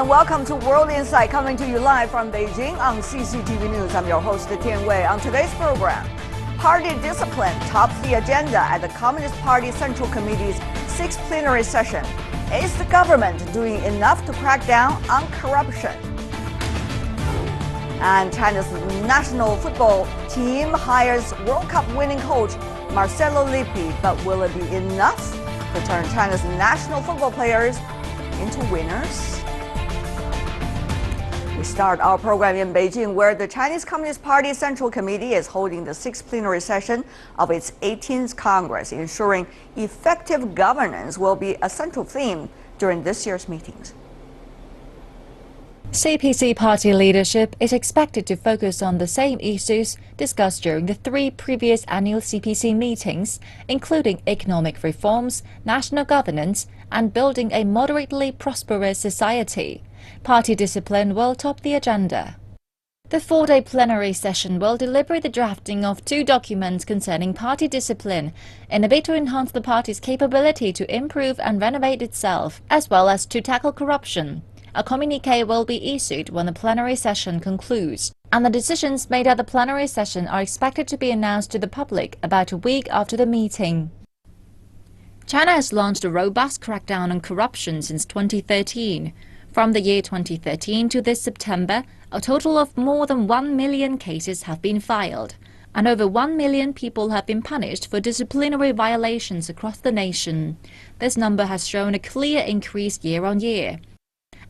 and welcome to World Insight, coming to you live from Beijing on CCTV News. I'm your host, Tian Wei. On today's program, party discipline tops the agenda at the Communist Party Central Committee's 6th plenary session. Is the government doing enough to crack down on corruption? And China's national football team hires World Cup winning coach Marcelo Lippi, but will it be enough to turn China's national football players into winners? We start our program in Beijing, where the Chinese Communist Party Central Committee is holding the 6th plenary session of its 18th Congress. Ensuring effective governance will be a central theme during this year's meetings. CPC party leadership is expected to focus on the same issues discussed during the 3 previous annual CPC meetings, including economic reforms, national governance, and building a moderately prosperous society. Party discipline will top the agenda. The 4-day plenary session will deliberate the drafting of 2 documents concerning party discipline in a bid to enhance the party's capability to improve and renovate itself, as well as to tackle corruption. A communique will be issued when the plenary session concludes, and the decisions made at the plenary session are expected to be announced to the public about a week after the meeting. China has launched a robust crackdown on corruption since 2013. From the year 2013 to this September, a total of more than 1 million cases have been filed, and over 1 million people have been punished for disciplinary violations across the nation. This number has shown a clear increase year on year.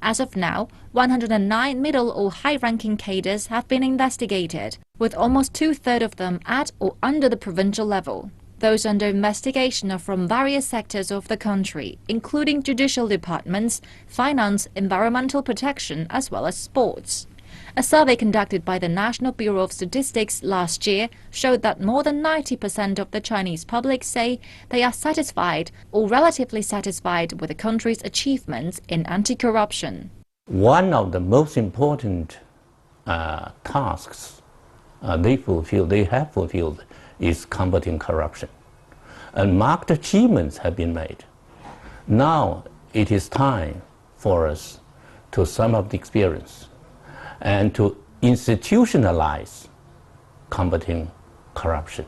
As of now, 109 middle or high-ranking cadres have been investigated, with almost 2/3 of them at or under the provincial level. Those under investigation are from various sectors of the country, including judicial departments, finance, environmental protection, as well as sports. A survey conducted by the National Bureau of Statistics last year showed that more than 90% of the Chinese public say they are satisfied or relatively satisfied with the country's achievements in anti-corruption. One of the most important tasks they have fulfilled is combating corruption. And marked achievements have been made. Now it is time for us to sum up the experience and to institutionalize combating corruption.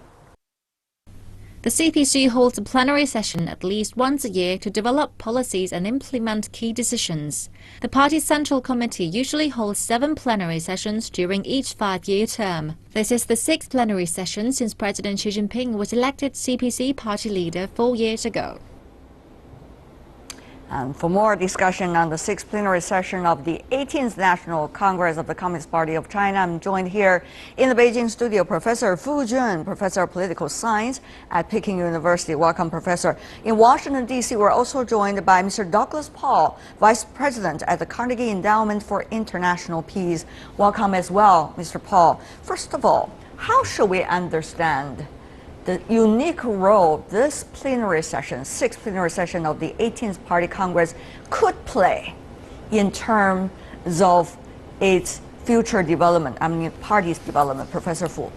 The CPC holds a plenary session at least once a year to develop policies and implement key decisions. The party's Central Committee usually holds 7 plenary sessions during each 5-year term. This is the 6th plenary session since President Xi Jinping was elected CPC party leader 4 years ago. And for more discussion on the 6th plenary session of the 18th National Congress of the Communist Party of China, I'm joined here in the Beijing studio, Professor Fu Jun, Professor of Political Science at Peking University. Welcome, Professor. In Washington, D.C., we're also joined by Mr. Douglas Paul, Vice President at the Carnegie Endowment for International Peace. Welcome as well, Mr. Paul. First of all, how should we understand the unique role this plenary session, 6th plenary session of the 18th Party Congress could play in terms of its future development, party's development? Professor Fu.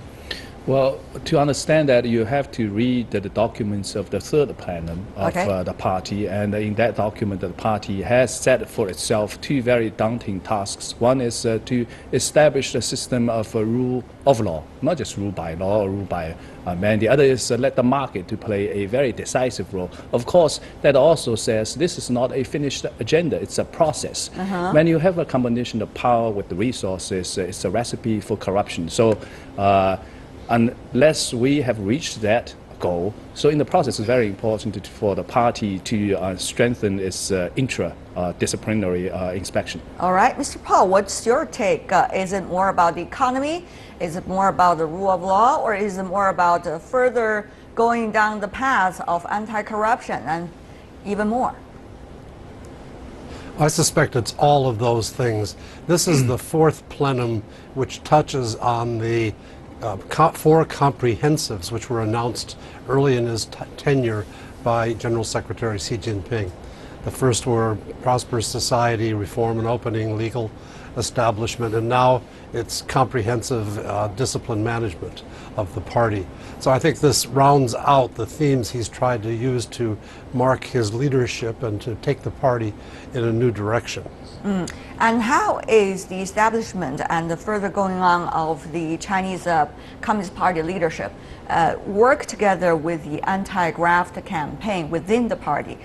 Well, to understand that, you have to read the documents of the 3rd plenum of the party, and in that document, the party has set for itself 2 very daunting tasks. One is to establish a system of rule of law, not just rule by law or rule by man. The other is let the market to play a very decisive role. Of course, that also says this is not a finished agenda, it's a process. When you have a combination of power with the resources, it's a recipe for corruption. So unless we have reached that goal, so in the process it's very important for the party to strengthen its intra-disciplinary inspection. All right, Mr. Paul, what's your take? Is it more about the economy? Is it more about the rule of law? Or is it more about further going down the path of anti-corruption and even more? I suspect it's all of those things. This is the 4th plenum, which touches on the 4 comprehensives which were announced early in his tenure by General Secretary Xi Jinping. The first were prosperous society, reform and opening, legal establishment, and now it's comprehensive discipline management of the party. So I think this rounds out the themes he's tried to use to mark his leadership and to take the party in a new direction. And how is the establishment and the further going on of the Chinese Communist Party leadership work together with the anti-graft campaign within the party?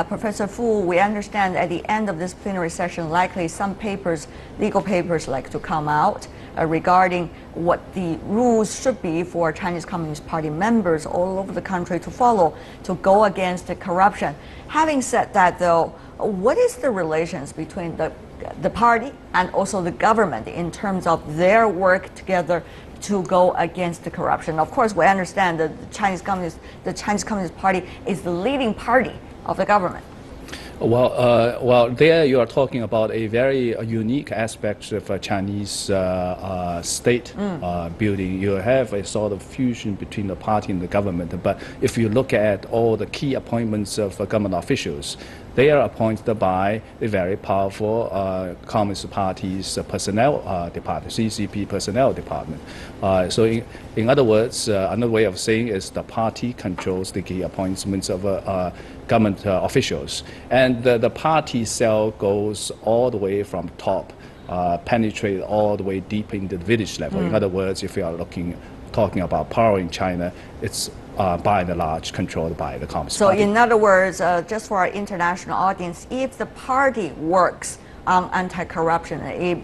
Professor Fu, we understand at the end of this plenary session, likely some papers, legal papers, like to come out regarding what the rules should be for Chinese Communist Party members all over the country to follow to go against the corruption. Having said that, though, what is the relations between the party and also the government in terms of their work together to go against the corruption? Of course, we understand that the Chinese Communist Party is the leading party of the government. Well, there you are talking about a very unique aspect of a Chinese state building. You have a sort of fusion between the party and the government. But if you look at all the key appointments of government officials, they are appointed by a very powerful Communist Party's personnel department, CCP personnel department. So in other words, another way of saying is the party controls the key appointments of government officials. And the party cell goes all the way from top, penetrate all the way deep into the village level. In other words, if you are talking about power in China, it's by and large controlled by the Communist Party. So in other words, just for our international audience, if the party works on anti-corruption, it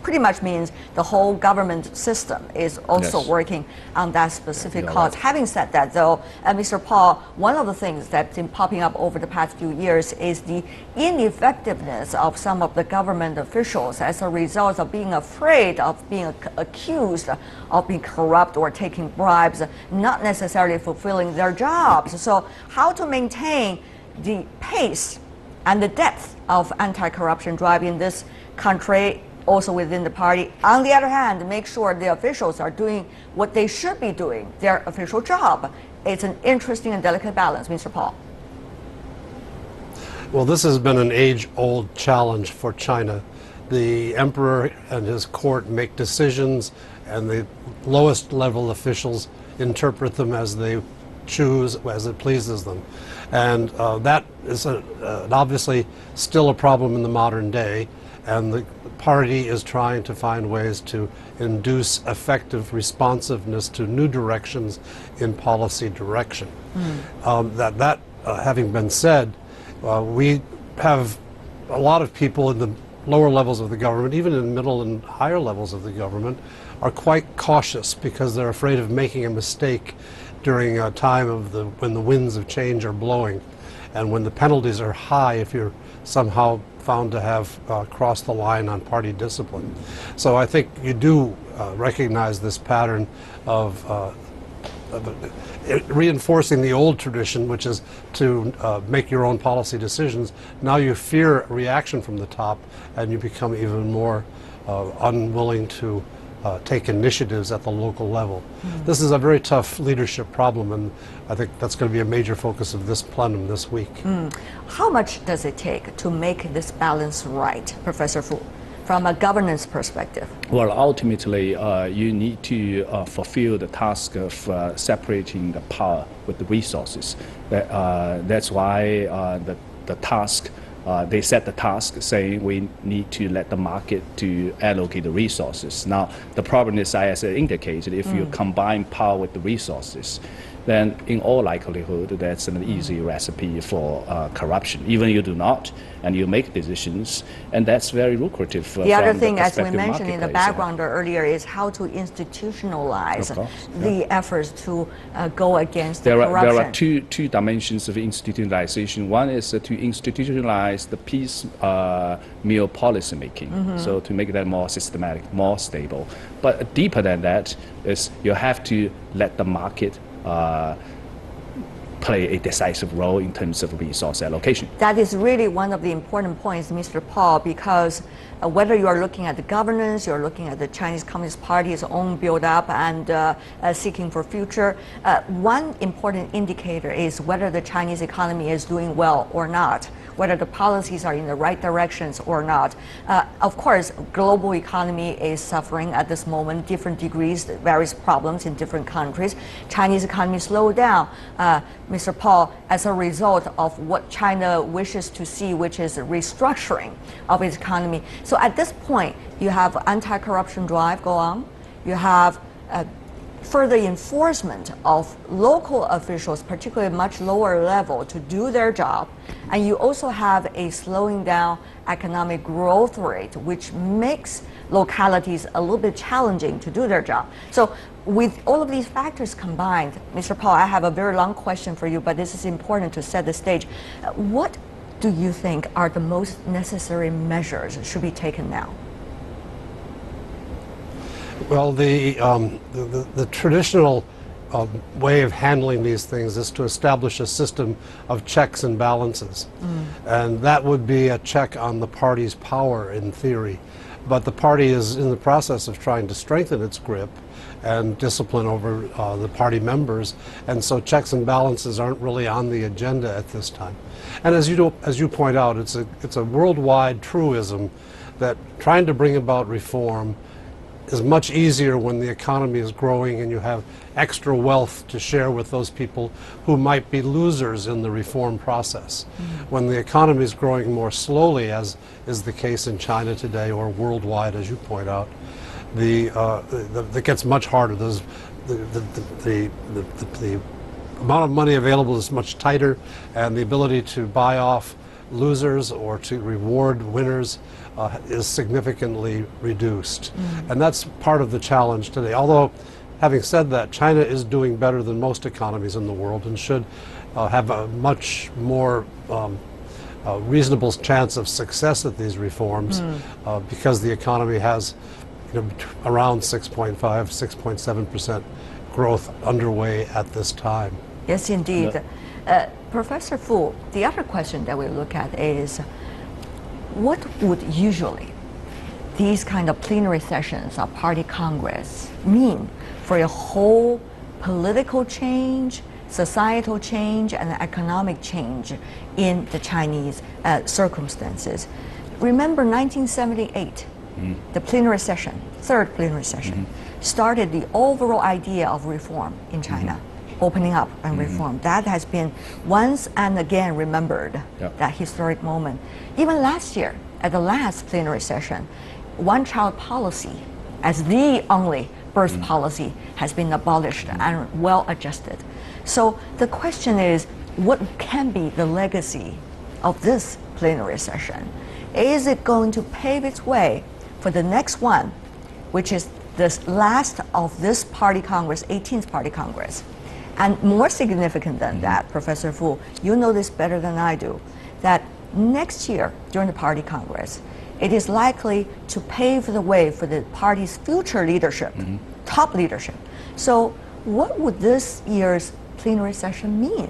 pretty much means the whole government system is also working on that specific cause. Right. Having said that, though, Mr. Paul, one of the things that's been popping up over the past few years is the ineffectiveness of some of the government officials as a result of being afraid of being accused of being corrupt or taking bribes, not necessarily fulfilling their jobs. So how to maintain the pace and the depth of anti-corruption drive in this country, also within the party. On the other hand, make sure the officials are doing what they should be doing, their official job. It's an interesting and delicate balance, Mr. Paul. Well, this has been an age-old challenge for China. The emperor and his court make decisions, and the lowest level officials interpret them as they choose, as it pleases them. And that is obviously still a problem in the modern day, and the party is trying to find ways to induce effective responsiveness to new directions in policy direction. Having been said, we have a lot of people in the lower levels of the government, even in middle and higher levels of the government, are quite cautious because they're afraid of making a mistake during a time of when the winds of change are blowing, and when the penalties are high if you're somehow found to have crossed the line on party discipline. So I think you do recognize this pattern of reinforcing the old tradition, which is to make your own policy decisions. Now you fear reaction from the top, and you become even more unwilling to take initiatives at the local level. This is a very tough leadership problem, and I think that's going to be a major focus of this plenum this week. How much does it take to make this balance right, Professor Fu, from a governance perspective? Well, ultimately, you need to fulfill the task of separating the power with the resources. That's why the task they set the task saying we need to let the market to allocate the resources. Now, the problem is, as I indicated, if you combine power with the resources, then in all likelihood, that's an easy recipe for corruption. Even you do not, and you make decisions, and that's very lucrative. The other thing, as we mentioned in the background earlier, is how to institutionalize the efforts to go against the corruption. There are two dimensions of institutionalization. One is to institutionalize the piecemeal policy making, so to make that more systematic, more stable. But deeper than that is you have to let the market play a decisive role in terms of resource allocation. That is really one of the important points, Mr. Paul, because whether you are looking at the governance, you're looking at the Chinese Communist Party's own build-up and seeking for future, one important indicator is whether the Chinese economy is doing well or not. whether the policies are in the right directions or not. Of course, global economy is suffering at this moment, different degrees, various problems in different countries. Chinese economy slowed down, Mr. Paul, as a result of what China wishes to see, which is restructuring of its economy. So at this point, you have anti-corruption drive go on. You have further enforcement of local officials, particularly much lower level, to do their job. And you also have a slowing down economic growth rate, which makes localities a little bit challenging to do their job. So with all of these factors combined, Mr. Paul, I have a very long question for you, but this is important to set the stage. What do you think are the most necessary measures that should be taken now? Well, the traditional way of handling these things is to establish a system of checks and balances. And that would be a check on the party's power in theory. But the party is in the process of trying to strengthen its grip and discipline over the party members, and so checks and balances aren't really on the agenda at this time. And as you point out, it's a worldwide truism that trying to bring about reform is much easier when the economy is growing and you have extra wealth to share with those people who might be losers in the reform process. When the economy is growing more slowly, as is the case in China today or worldwide, as you point out, that gets much harder. The amount of money available is much tighter, and the ability to buy off losers or to reward winners is significantly reduced. And that's part of the challenge today. Although, having said that, China is doing better than most economies in the world and should have a much more reasonable chance of success at these reforms because the economy has around 6.5, 6.7% growth underway at this time. Yes, indeed. Professor Fu, the other question that we look at is, what would usually these kind of plenary sessions of party congress mean for a whole political change, societal change, and economic change in the Chinese circumstances? Remember 1978, the plenary session, third plenary session, started the overall idea of reform in China. Opening up and reform. That has been once and again remembered, that historic moment. Even last year, at the last plenary session, one-child policy as the only birth policy has been abolished and well adjusted. So the question is, what can be the legacy of this plenary session? Is it going to pave its way for the next one, which is the last of this party congress, 18th party congress? And more significant than that, Professor Fu, you know this better than I do, that next year during the party congress, it is likely to pave the way for the party's future leadership, top leadership. So what would this year's plenary session mean?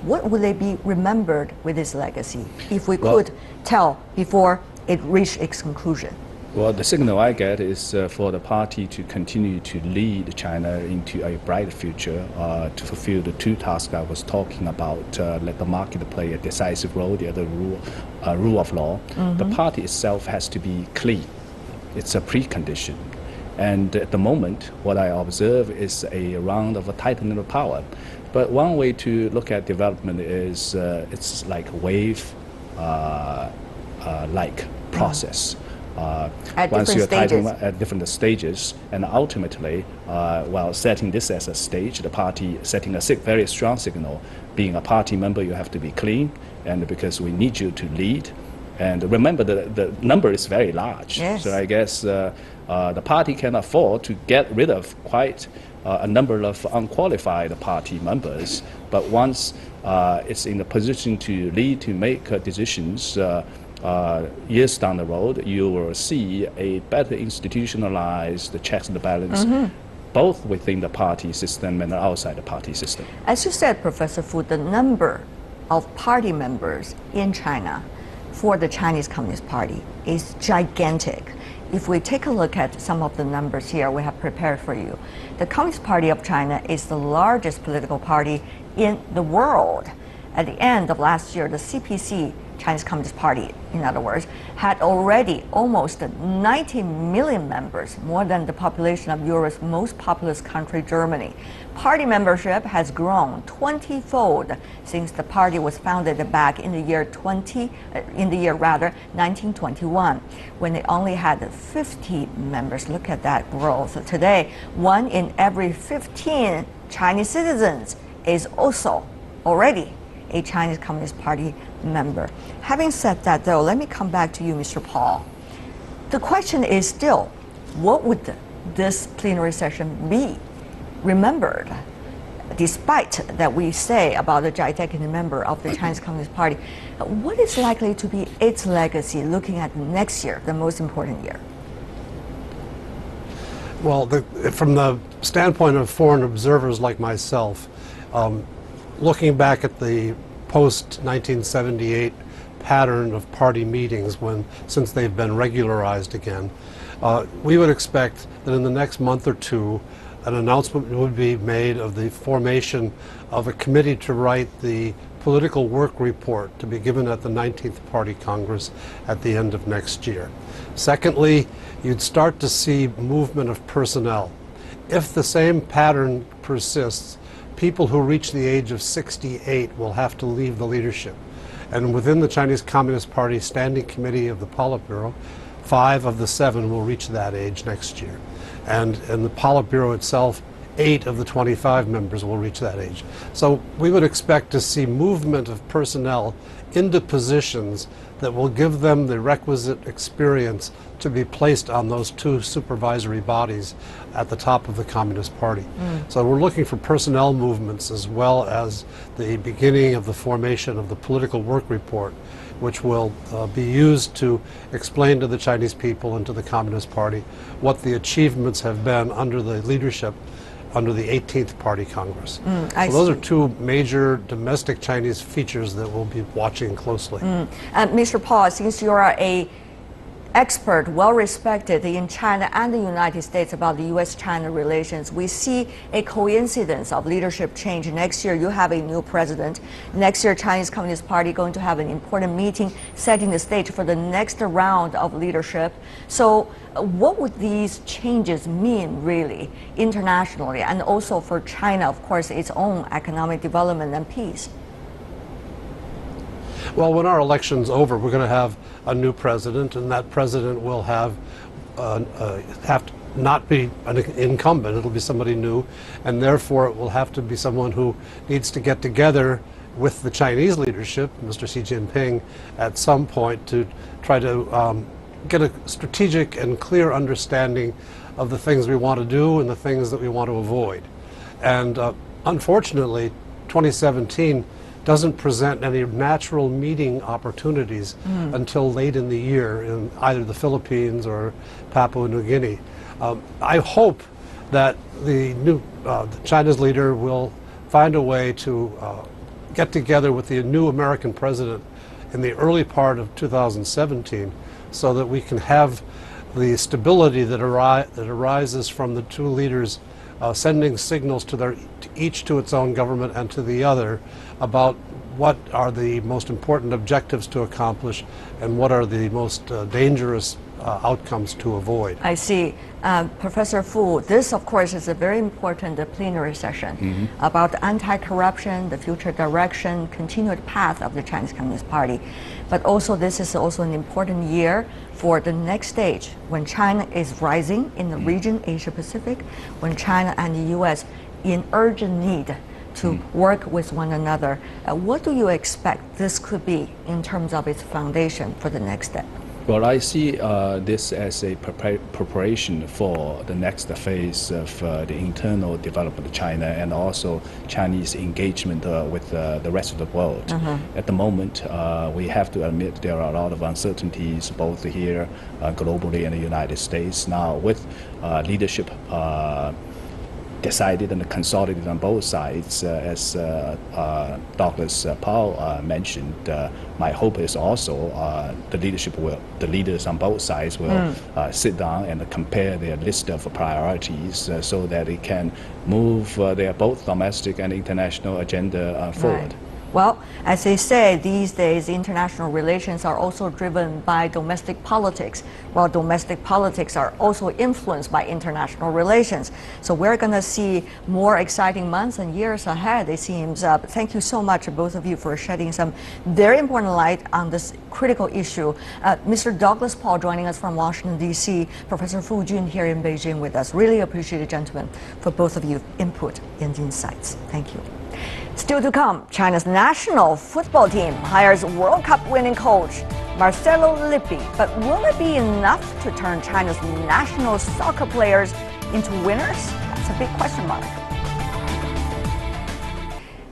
What would they be remembered with this legacy, if we could tell before it reached its conclusion? Well, the signal I get is for the party to continue to lead China into a bright future, to fulfill the two tasks I was talking about, let the market play a decisive role, the other rule of law. The party itself has to be clean. It's a precondition. And at the moment, what I observe is a round of a tightening of power. But one way to look at development is it's like a wave-like process. Once you're tightening at different stages, and ultimately, while setting this as a stage, the party setting a very strong signal. Being a party member, you have to be clean, and because we need you to lead. And remember, the number is very large. Yes. So I guess the party can afford to get rid of quite a number of unqualified party members. But once it's in a position to lead, to make decisions, years down the road, you will see a better institutionalized checks and balance, both within the party system and outside the party system. As you said, Professor Fu, the number of party members in China for the Chinese Communist Party is gigantic. If we take a look at some of the numbers here we have prepared for you, the Communist Party of China is the largest political party in the world. At the end of last year, the CPC Chinese Communist Party, in other words, had already almost 90 million members, more than the population of Europe's most populous country, Germany. Party membership has grown 20-fold since the party was founded back in the year 1921, when it only had 50 members. Look at that growth. Today, 1 in every 15 Chinese citizens is also already a Chinese Communist Party member. Having said that, though, let me come back to you, Mr. Paul. The question is still, what would this plenary session be remembered, despite that we say about the gigantic member of the Chinese Communist Party? What is likely to be its legacy looking at next year, the most important year? Well, from the standpoint of foreign observers like myself, looking back at the post-1978 pattern of party meetings, since they've been regularized again, we would expect that in the next month or two, an announcement would be made of the formation of a committee to write the political work report to be given at the 19th Party Congress at the end of next year. Secondly, you'd start to see movement of personnel. If the same pattern persists, people who reach the age of 68 will have to leave the leadership. And within the Chinese Communist Party Standing Committee of the Politburo, 5 of the 7 will reach that age next year. And in the Politburo itself, 8 of the 25 members will reach that age. So we would expect to see movement of personnel into positions that will give them the requisite experience to be placed on those 2 supervisory bodies at the top of the Communist Party. So we're looking for personnel movements as well as the beginning of the formation of the political work report, which will be used to explain to the Chinese people and to the Communist Party what the achievements have been under the leadership under the 18th Party Congress. So those are 2 major domestic Chinese features that we'll be watching closely. Mr. Paul, since you are an expert, well respected in China and the United States about the U.S.-China relations, we see a coincidence of leadership change. Next year, you have a new president. Next year, Chinese Communist Party going to have an important meeting setting the stage for the next round of leadership. So what would these changes mean really internationally, and also for China, of course, its own economic development and peace? Well, when our election's over, we're going to have a new president, and that president will have to not be an incumbent. It'll be somebody new, and therefore it will have to be someone who needs to get together with the Chinese leadership, Mr. Xi Jinping, at some point to try to get a strategic and clear understanding of the things we want to do and the things that we want to avoid. And unfortunately, 2017 doesn't present any natural meeting opportunities until late in the year in either the Philippines or Papua New Guinea. I hope that the new China's leader will find a way to get together with the new American president in the early part of 2017 so that we can have the stability that arises from the 2 leaders sending signals to each to its own government and to the other about what are the most important objectives to accomplish and what are the most dangerous outcomes to avoid. I see. Professor Fu, this of course is a very important plenary session about anti-corruption, the future direction, continued path of the Chinese Communist Party. But also this is also an important year for the next stage when China is rising in the region, Asia Pacific, when China and the US in urgent need to work with one another. What do you expect this could be in terms of its foundation for the next step? Well, I see this as a preparation for the next phase of the internal development of China and also Chinese engagement with the rest of the world. At the moment, we have to admit there are a lot of uncertainties both here globally and the United States. Now, with leadership decided and consolidated on both sides, as Douglas Paul mentioned. My hope is also the leaders on both sides will sit down and compare their list of priorities so that they can move their both domestic and international agenda forward. Well, as they say, these days international relations are also driven by domestic politics, while domestic politics are also influenced by international relations. So we're going to see more exciting months and years ahead, it seems. Thank you so much, both of you, for shedding some very important light on this critical issue. Mr. Douglas Paul joining us from Washington, D.C., Professor Fu Jun here in Beijing with us. Really appreciate it, gentlemen, for both of you input and insights. Thank you. Still to come, China's national football team hires World Cup winning coach Marcelo Lippi. But will it be enough to turn China's national soccer players into winners? That's a big question mark.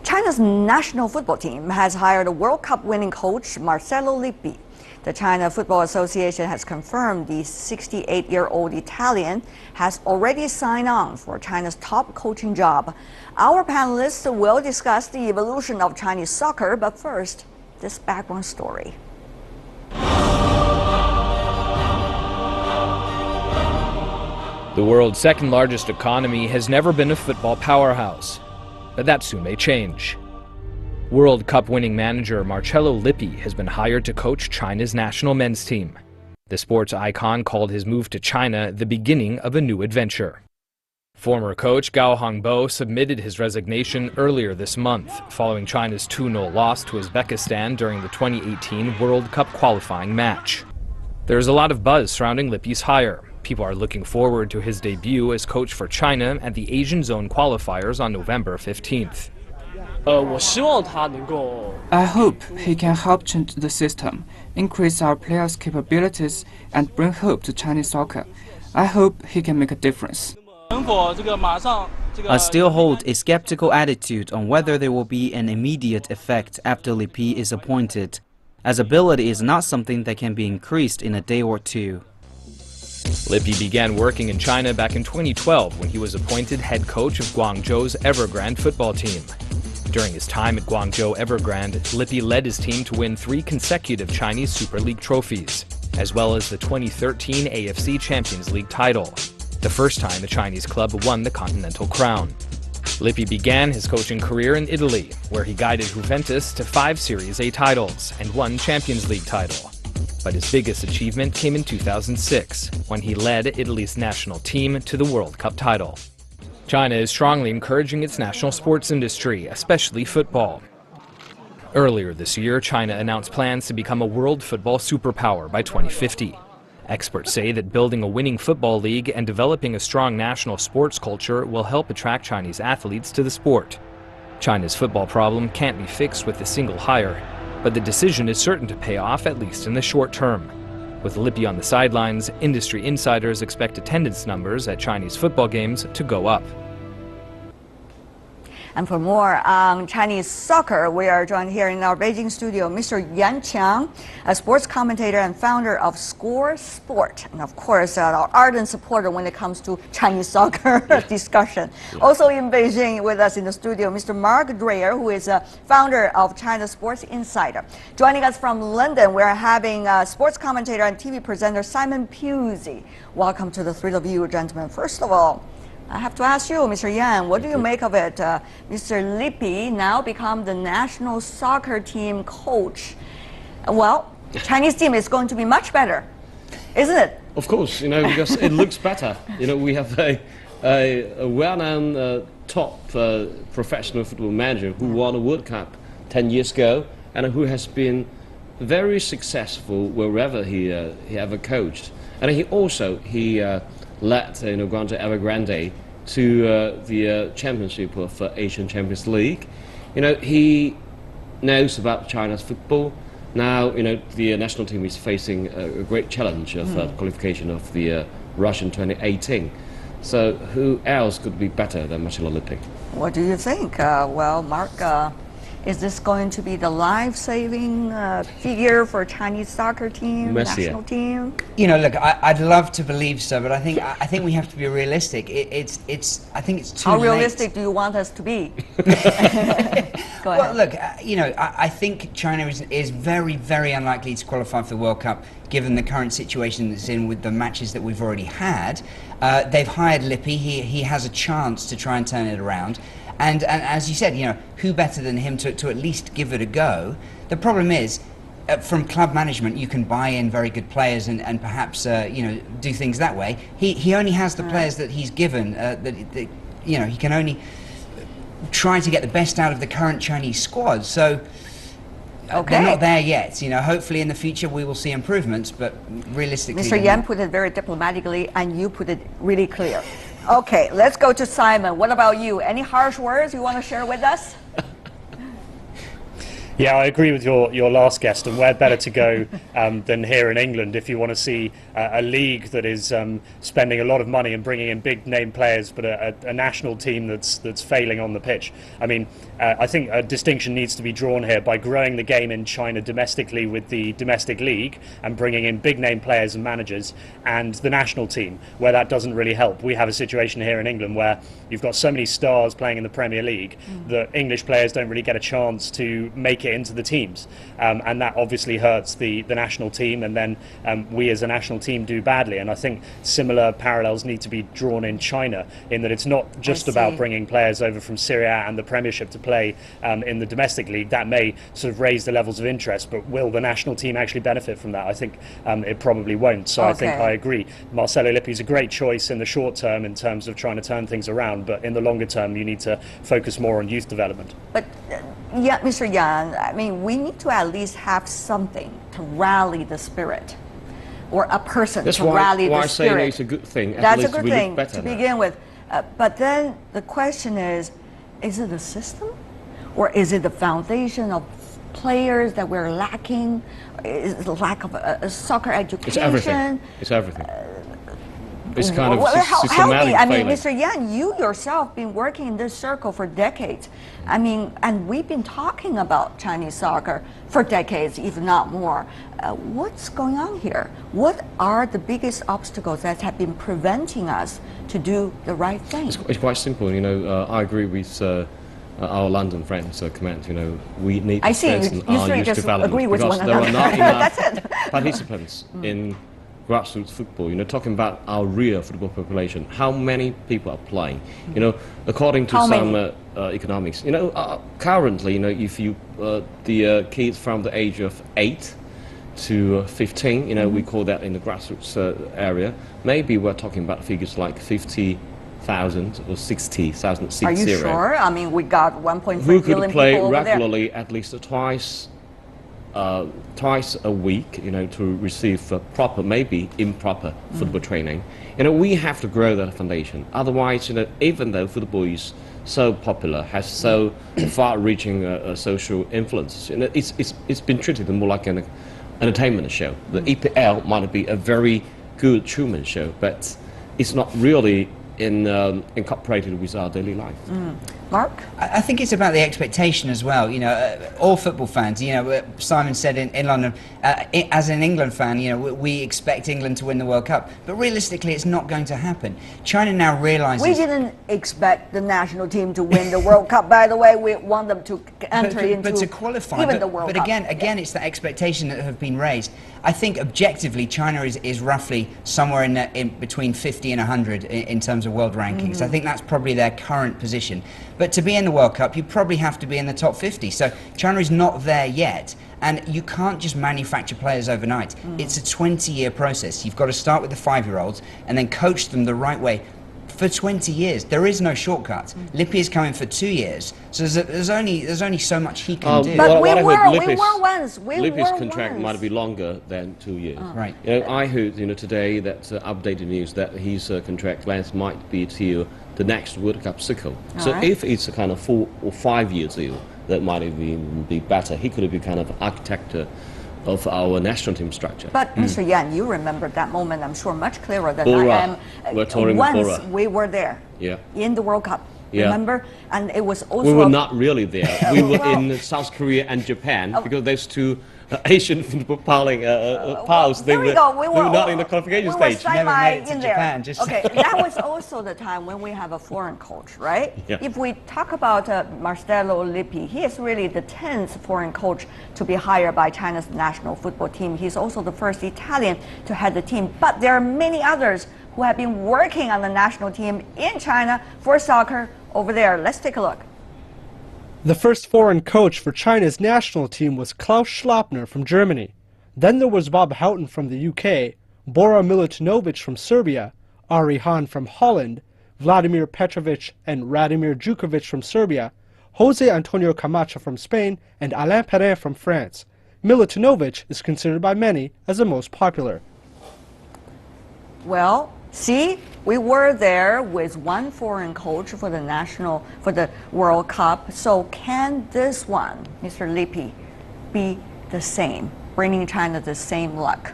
China's national football team has hired a World Cup winning coach Marcelo Lippi. The China Football Association has confirmed the 68-year-old Italian has already signed on for China's top coaching job. Our panelists will discuss the evolution of Chinese soccer, but first, this background story. The world's second largest economy has never been a football powerhouse, but that soon may change. World Cup winning manager Marcelo Lippi has been hired to coach China's national men's team. The sports icon called his move to China the beginning of a new adventure. Former coach Gao Hongbo submitted his resignation earlier this month, following China's 2-0 loss to Uzbekistan during the 2018 World Cup qualifying match. There is a lot of buzz surrounding Lippi's hire. People are looking forward to his debut as coach for China at the Asian Zone qualifiers on November 15th. I hope he can help change the system, increase our players' capabilities, and bring hope to Chinese soccer. I hope he can make a difference. I still hold a skeptical attitude on whether there will be an immediate effect after Lippi is appointed, as ability is not something that can be increased in a day or two. Lippi began working in China back in 2012 when he was appointed head coach of Guangzhou's Evergrande football team. During his time at Guangzhou Evergrande, Lippi led his team to win 3 consecutive Chinese Super League trophies, as well as the 2013 AFC Champions League title, the first time a Chinese club won the Continental crown. Lippi began his coaching career in Italy, where he guided Juventus to 5 Series A titles and 1 Champions League title. But his biggest achievement came in 2006, when he led Italy's national team to the World Cup title. China is strongly encouraging its national sports industry, especially football. Earlier this year, China announced plans to become a world football superpower by 2050. Experts say that building a winning football league and developing a strong national sports culture will help attract Chinese athletes to the sport. China's football problem can't be fixed with a single hire, but the decision is certain to pay off, at least in the short term. With Lippi on the sidelines, industry insiders expect attendance numbers at Chinese football games to go up. And for more on Chinese soccer, we are joined here in our Beijing studio, Mr. Yan Qiang, a sports commentator and founder of Score Sport, and of course, our ardent supporter when it comes to Chinese soccer discussion. Also in Beijing with us in the studio, Mr. Mark Dreyer, who is a founder of China Sports Insider. Joining us from London, we're having sports commentator and TV presenter Simon Pusey. Welcome to the three of you, gentlemen. First of all, I have to ask you, Mr. Yan, what do you make of it? Mr. Lippi now become the national soccer team coach. Well, the Chinese team is going to be much better, isn't it? Of course, because it looks better. We have a well-known top professional football manager who won a World Cup 10 years ago and who has been very successful wherever he ever coached. And he led Guangzhou Evergrande to the championship of Asian Champions League. He knows about China's football. Now, the national team is facing a great challenge of qualification of the Russian 2018. So who else could be better than Marcelo Lippi? What do you think? Well, Mark, is this going to be the life-saving figure for Chinese soccer team, national team? Look, I'd love to believe so, but I think we have to be realistic. I think it's too How late. realistic do you want us to be? Go ahead. Well, look, I think China is very, very unlikely to qualify for the World Cup, given the current situation it's in with the matches that we've already had. They've hired Lippi. He has a chance to try and turn it around. And as you said, you know, who better than him to at least give it a go? The problem is, from club management, you can buy in very good players and perhaps you know, do things that way. He only has the players that he's given. That you know, he can only try to get the best out of the current Chinese squad. So. They're not there yet. You know, hopefully in the future we will see improvements, but realistically... Mr. Yan put it very diplomatically, and you put it really clear. Okay, let's go to Simon. What about you? Any harsh words you want to share with us? Yeah, I agree with your last guest, and where better to go than here in England if you want to see a league that is spending a lot of money and bringing in big name players, but a national team that's failing on the pitch. I mean, I think a distinction needs to be drawn here by growing the game in China domestically with the domestic league and bringing in big name players and managers, and the national team, where that doesn't really help. We have a situation here in England where you've got so many stars playing in the Premier League that English players don't really get a chance to make it into the teams, and that obviously hurts the national team, and then we as a national team do badly. And I think similar parallels need to be drawn in China, in that it's not just about bringing players over from Serie A and the Premiership to play in the domestic league. That may sort of raise the levels of interest, but will the national team actually benefit from that? I think it probably won't. So I think I agree. Marcelo Lippi is a great choice in the short term in terms of trying to turn things around, but in the longer term you need to focus more on youth development. But yeah, Mr. Yan, I mean, we need to at least have something to rally the spirit, or a person to rally the spirit. That's why I say it's a good thing. That's a good thing to begin with. But then the question is it the system? Or is it the foundation of players that we're lacking? Is it the lack of a soccer education? It's everything. It's everything. It's kind of systematic help me. I mean, failing. Mr. Yan, you yourself been working in this circle for decades. I mean, and we've been talking about Chinese soccer for decades, if not more. What's going on here? What are the biggest obstacles that have been preventing us to do the right thing? It's quite simple. You know, I agree with our London friends' comment. You know, we need to strengthen our youth development because there are not enough participants in grassroots football. You know, talking about our real football population, how many people are playing? You know, according to some economics, you know, currently, you know, if you the kids from the age of 8 to 15, you know, we call that in the grassroots area. Maybe we're talking about figures like 50,000 or 60,000. Are you sure? I mean, we got 1.3 billion who people could play over regularly there. at least twice a week, you know, to receive proper, maybe improper football training. You know, we have to grow that foundation. Otherwise, you know, even though football is so popular, has so far-reaching social influences, you know, it's been treated more like an entertainment show. The EPL might be a very good Truman show, but it's not really incorporated with our daily life. Mark? I think it's about the expectation as well. You know, all football fans, you know, Simon said in London, as an England fan, you know, we expect England to win the World Cup. But realistically, it's not going to happen. China now realizes... We didn't expect the national team to win the World Cup, by the way. We want them to enter into but to qualify, even the World Cup. But again, it's that expectation that have been raised. I think objectively, China is roughly somewhere in between 50 and 100 in terms of world rankings. I think that's probably their current position. But to be in the World Cup, you probably have to be in the top 50. So China is not there yet. And you can't just manufacture players overnight. It's a 20-year process. You've got to start with the 5-year-olds and then coach them the right way for 20 years. There is no shortcut. Lippi is coming for 2 years. So there's only so much he can do. But we were once. Lippi's contract might be longer than 2 years. Right. You know, I heard, you know, today that updated news that his contract length might be till the next World Cup cycle. So if it's a kind of 4 or 5 year deal, that might even be better. He could be kind of architect of our national team structure. But Mr. Yan, you remember that moment, I'm sure, much clearer than I am. Once we were there in the World Cup. Remember? And it was also... We were not really there. We were in South Korea and Japan because those two Asian football powers, they were not in the qualification stage. Never made it to Japan. Okay, that was also the time when we have a foreign coach, right? If we talk about Marcelo Lippi, he is really the 10th foreign coach to be hired by China's national football team. He's also the first Italian to head the team. But there are many others who have been working on the national team in China for soccer over there. Let's take a look. The first foreign coach for China's national team was Klaus Schlappner from Germany. Then there was Bob Houghton from the UK, Bora Milutinovic from Serbia, Ari Hahn from Holland, Vladimir Petrovic and Radimir Djukovic from Serbia, Jose Antonio Camacho from Spain, and Alain Perrin from France. Milutinovic is considered by many as the most popular. Well, see, we were there with one foreign coach for the World Cup. So can this one, Mr. Lippi, be the same, bringing China the same luck?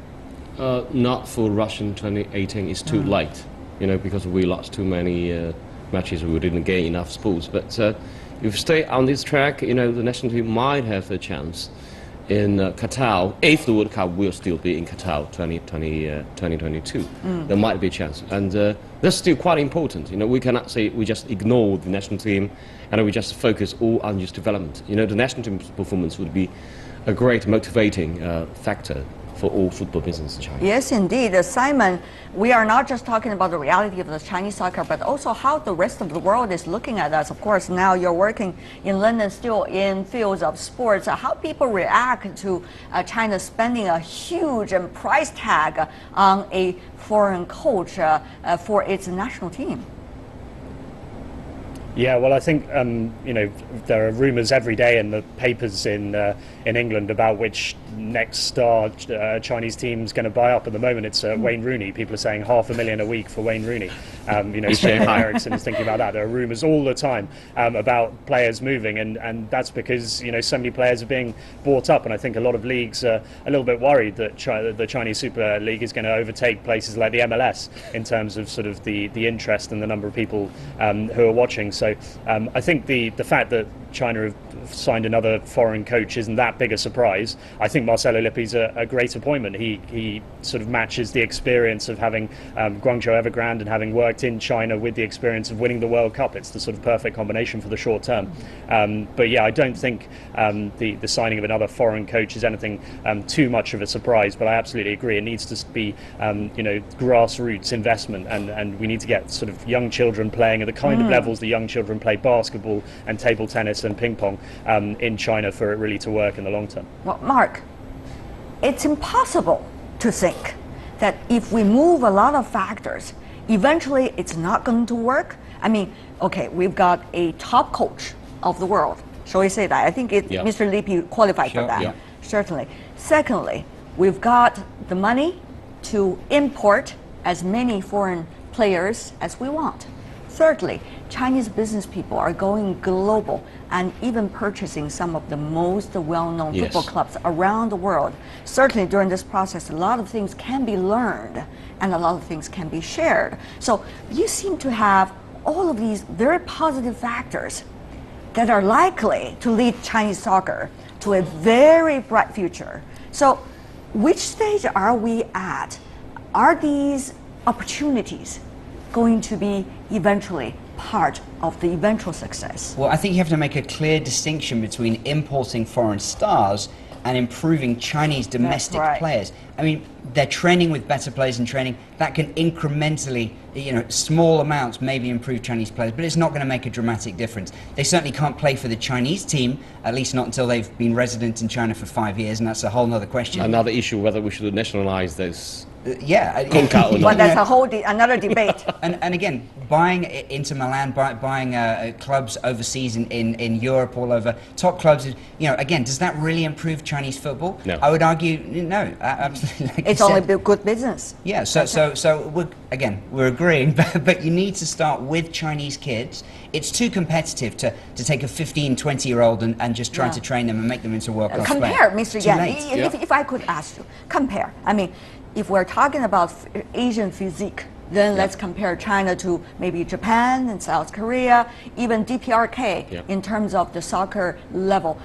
Not for Russian 2018. It's too late, because we lost too many matches. We didn't gain enough sports. But if we stay on this track, the national team might have a chance in Qatar, if the World Cup will still be in Qatar 2022. There might be a chance. And that's still quite important. We cannot say we just ignore the national team and we just focus all on youth development. The national team's performance would be a great motivating factor for all football business in China. Yes, indeed. Simon, we are not just talking about the reality of the Chinese soccer, but also how the rest of the world is looking at us. Of course, now you're working in London still in fields of sports. How people react to China spending a huge price tag on a foreign coach for its national team? Yeah, well, I think there are rumours every day in the papers in England about which next star Chinese team's going to buy up. At the moment, it's Wayne Rooney. People are saying $500,000 a week for Wayne Rooney. Sven Eriksson is thinking about that. There are rumours all the time about players moving, and that's because so many players are being bought up. And I think a lot of leagues are a little bit worried that the Chinese Super League is going to overtake places like the MLS in terms of sort of the interest and the number of people who are watching. So I think the fact that China have signed another foreign coach isn't that big a surprise. I think Marcelo Lippi's a great appointment. He sort of matches the experience of having Guangzhou Evergrande and having worked in China with the experience of winning the World Cup. It's the sort of perfect combination for the short term. But yeah, I don't think the signing of another foreign coach is anything too much of a surprise, but I absolutely agree. It needs to be grassroots investment, and we need to get sort of young children playing at the kind of levels the young children play basketball and table tennis and ping pong in China for it really to work in the long term. Well, Mark, it's impossible to think that if we move a lot of factors, eventually it's not going to work. I mean, okay, we've got a top coach of the world. Shall we say that? I think Mr. Lippi qualified for that. Yeah. Certainly. Secondly, we've got the money to import as many foreign players as we want. Thirdly, Chinese business people are going global and even purchasing some of the most well-known football clubs around the world. Certainly during this process, a lot of things can be learned and a lot of things can be shared. So you seem to have all of these very positive factors that are likely to lead Chinese soccer to a very bright future. So which stage are we at? Are these opportunities going to be eventually part of the eventual success? Well, I think you have to make a clear distinction between importing foreign stars and improving Chinese domestic players. I mean, they're training with better players in training. That can incrementally, small amounts maybe improve Chinese players, but it's not going to make a dramatic difference. They certainly can't play for the Chinese team, at least not until they've been resident in China for 5 years, and that's a whole other question. Another issue, whether we should nationalize those. Well, that's a whole another debate. And again, buying Inter Milan, buying clubs overseas in Europe, all over, top clubs, again, does that really improve Chinese football? No. I would argue, no, absolutely. Like it's only good business. Yeah, so we're agreeing, but you need to start with Chinese kids. It's too competitive to take a 15, 20-year-old and just try to train them and make them into world-class players. Compare, Mr. Yan, if I could ask you, compare. I mean, if we're talking about Asian physique, then let's compare China to maybe Japan and South Korea, even DPRK in terms of the soccer level.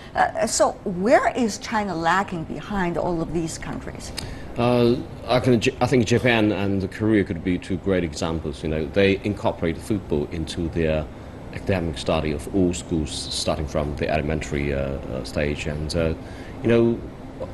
So where is China lacking behind all of these countries? I think Japan and Korea could be two great examples. They incorporate football into their academic study of all schools, starting from the elementary stage. And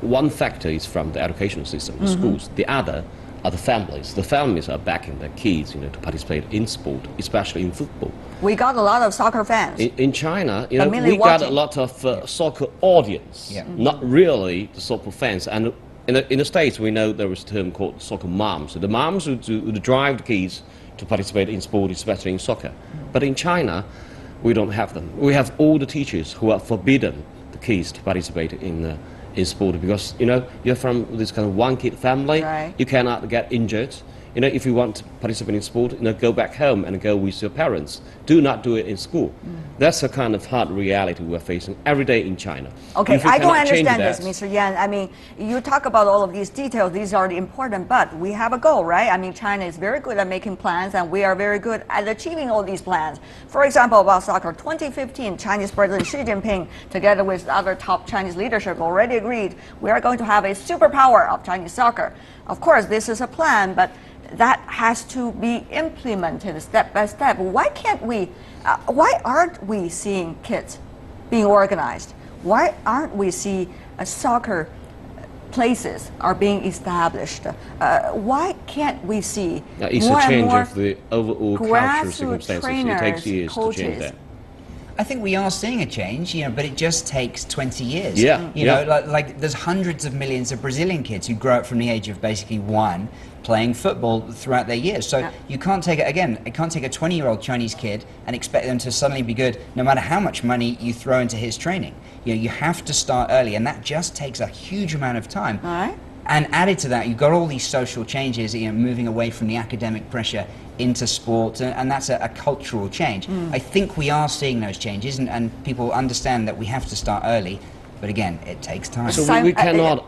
one factor is from the educational system, the schools. The other are the families. The families are backing their kids, to participate in sport, especially in football. We got a lot of soccer fans. In China, But mainly we got a watching. lot of soccer audience, not really the soccer fans. And in the States, we know there is a term called soccer moms. So the moms who drive the kids to participate in sport, especially in soccer. But in China, we don't have them. We have all the teachers who are forbidden the kids to participate in sport because you're from this kind of one kid family. Right. You cannot get injured. If you want to participate in sport, go back home and go with your parents. Do not do it in school. That's a kind of hard reality we're facing every day in China. Okay, If we I don't cannot change understand this, that- Mr. Yan. I mean, you talk about all of these details. These are important, but we have a goal, right? I mean, China is very good at making plans, and we are very good at achieving all these plans. For example, about soccer, 2015, Chinese President Xi Jinping, together with other top Chinese leadership, already agreed we are going to have a superpower of Chinese soccer. Of course, this is a plan, but that has to be implemented step by step. Why can't we, why aren't we seeing kids being organized? Why aren't we seeing soccer places are being established? Why can't we see It's more a and change more of the overall cultural grassroots circumstances. trainers, It takes years to change coaches? that. I think we are seeing a change, but it just takes 20 years. Yeah, You know, like there's hundreds of millions of Brazilian kids who grow up from the age of basically 1 playing football throughout their years. So you can't take it, again, it can't take a 20-year-old Chinese kid and expect them to suddenly be good no matter how much money you throw into his training. You have to start early, and that just takes a huge amount of time. All right. And added to that, you've got all these social changes, moving away from the academic pressure into sport, and that's a cultural change. I think we are seeing those changes, and people understand that we have to start early, but again, it takes time. So we cannot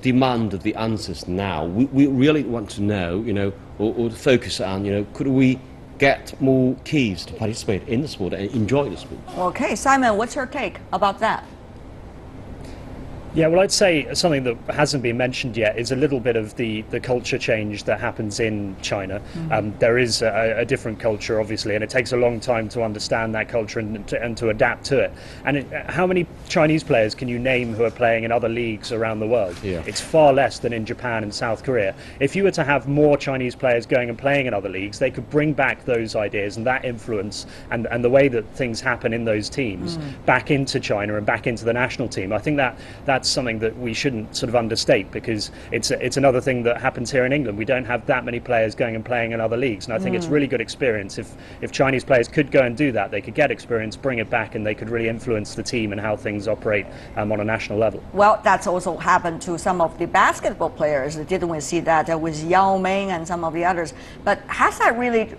demand the answers now. We really want to know, or focus on, could we get more kids to participate in the sport and enjoy the sport? Okay, Simon, what's your take about that? Yeah, well, I'd say something that hasn't been mentioned yet is a little bit of the culture change that happens in China. There is a different culture, obviously, and it takes a long time to understand that culture and to adapt to it. And how many Chinese players can you name who are playing in other leagues around the world? Yeah. It's far less than in Japan and South Korea. If you were to have more Chinese players going and playing in other leagues, they could bring back those ideas and that influence and the way that things happen in those teams back into China and back into the national team. I think that's something that we shouldn't sort of understate, because it's another thing that happens here in England. We don't have that many players going and playing in other leagues, and I think it's really good experience. If Chinese players could go and do that, they could get experience, bring it back, and they could really influence the team and how things operate on a national level. Well, that's also happened to some of the basketball players. Didn't we see that with Yao Ming and some of the others? But has that really,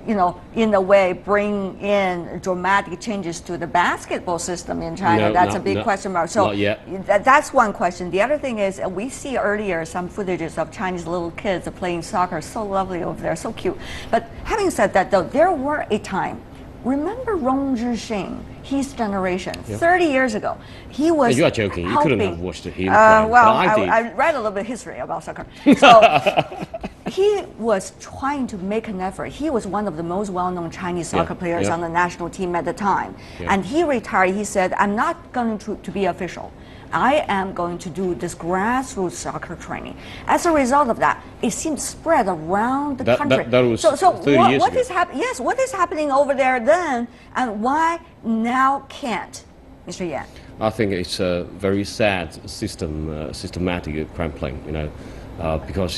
in a way, bring in dramatic changes to the basketball system in China? No, That's a big question mark. So not yet. That's one question. The other thing is, we see earlier some footages of Chinese little kids playing soccer. So lovely over there, so cute. But having said that, though, there were a time. Remember Rong Zhixing, his generation, 30 years ago. He was You are joking. You couldn't have watched him play. well, but I did. I read a little bit of history about soccer. So he was trying to make an effort. He was one of the most well-known Chinese soccer players on the national team at the time. And he retired. He said, I'm not going to be official. I am going to do this grassroots soccer training. As a result of that, it seems spread around the country. That was so 30 years what ago. is Yes, what is happening over there then, and why now can't, Mr. Yan? I think it's a very sad systematic crumpling, because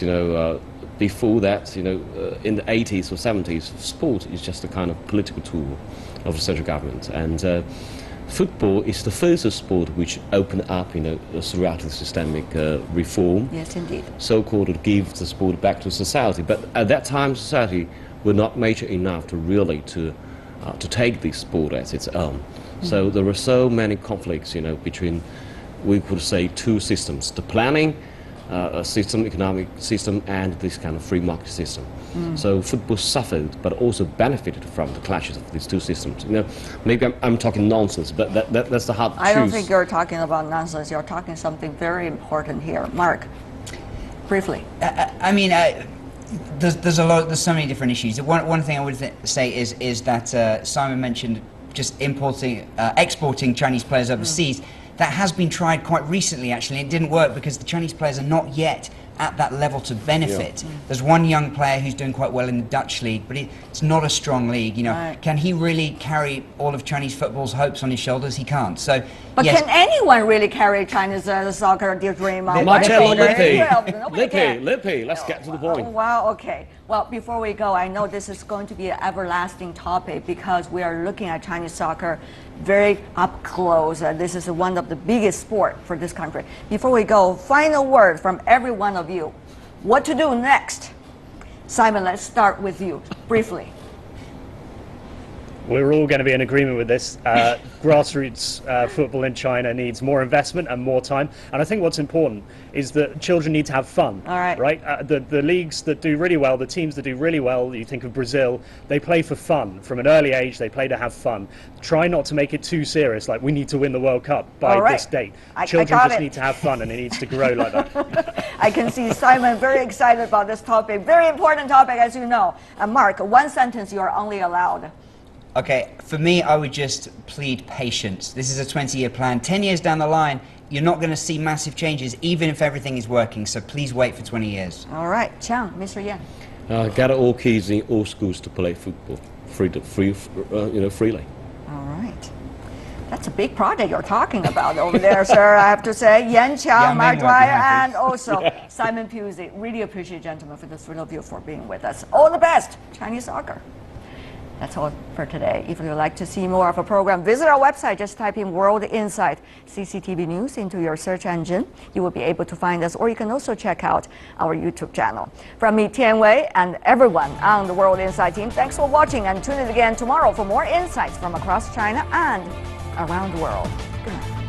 before that, in the 80s or 70s, sport is just a kind of political tool of the central government, and football is the first sport which opened up, throughout the systemic reform. Yes, indeed. So-called to give the sport back to society, but at that time, society were not mature enough to really to take this sport as its own. So there were so many conflicts, between, we could say, two systems: the planning system, economic system, and this kind of free market system. So football suffered, but also benefited from the clashes of these two systems. Maybe I'm talking nonsense, but that's the hard truth. I don't think you're talking about nonsense. You're talking something very important here. Mark, briefly. I mean, there's so many different issues. One thing I would say is that Simon mentioned just exporting Chinese players overseas. That has been tried quite recently, actually. It didn't work because the Chinese players are not yet at that level to benefit. There's one young player who's doing quite well in the Dutch league, but it's not a strong league. You know, can he really carry all of Chinese football's hopes on his shoulders? He can't. So, but yes. can anyone really carry Chinese soccer, dear dream? Marcello Lippi. Lippi, Lippi. Let's get to the point. Oh, wow. Okay. Well, before we go, I know this is going to be an everlasting topic because we are looking at Chinese soccer very up close. This is one of the biggest sport for this country. Before we go, final word from every one of you. What to do next? Simon, let's start with you briefly. We're all going to be in agreement with this. Grassroots football in China needs more investment and more time. And I think what's important is that children need to have fun. All right. Right? The leagues that do really well, the teams that do really well, you think of Brazil, they play for fun. From an early age, they play to have fun. Try not to make it too serious, like we need to win the World Cup by this date. Children just need to have fun, and it needs to grow like that. I can see Simon very excited about this topic. Very important topic, as you know. Mark, one sentence you are only allowed. Okay, for me, I would just plead patience. This is a 20-year plan. 10 years down the line, you're not going to see massive changes, even if everything is working. So please wait for 20 years. All right, Chang, Mr. Yan. Gather all kids in all schools to play football freely. All right. That's a big project you're talking about over there, sir, I have to say. Yan Chao, Mark Dwyer, and also Simon Pusey. Really appreciate, gentlemen, for the three of you for being with us. All the best, Chinese soccer. That's all for today. If you'd like to see more of a program, visit our website. Just type in World Insight CCTV News into your search engine. You will be able to find us, or you can also check out our YouTube channel. From me, Tian Wei, and everyone on the World Insight team, thanks for watching, and tune in again tomorrow for more insights from across China and around the world. Good night.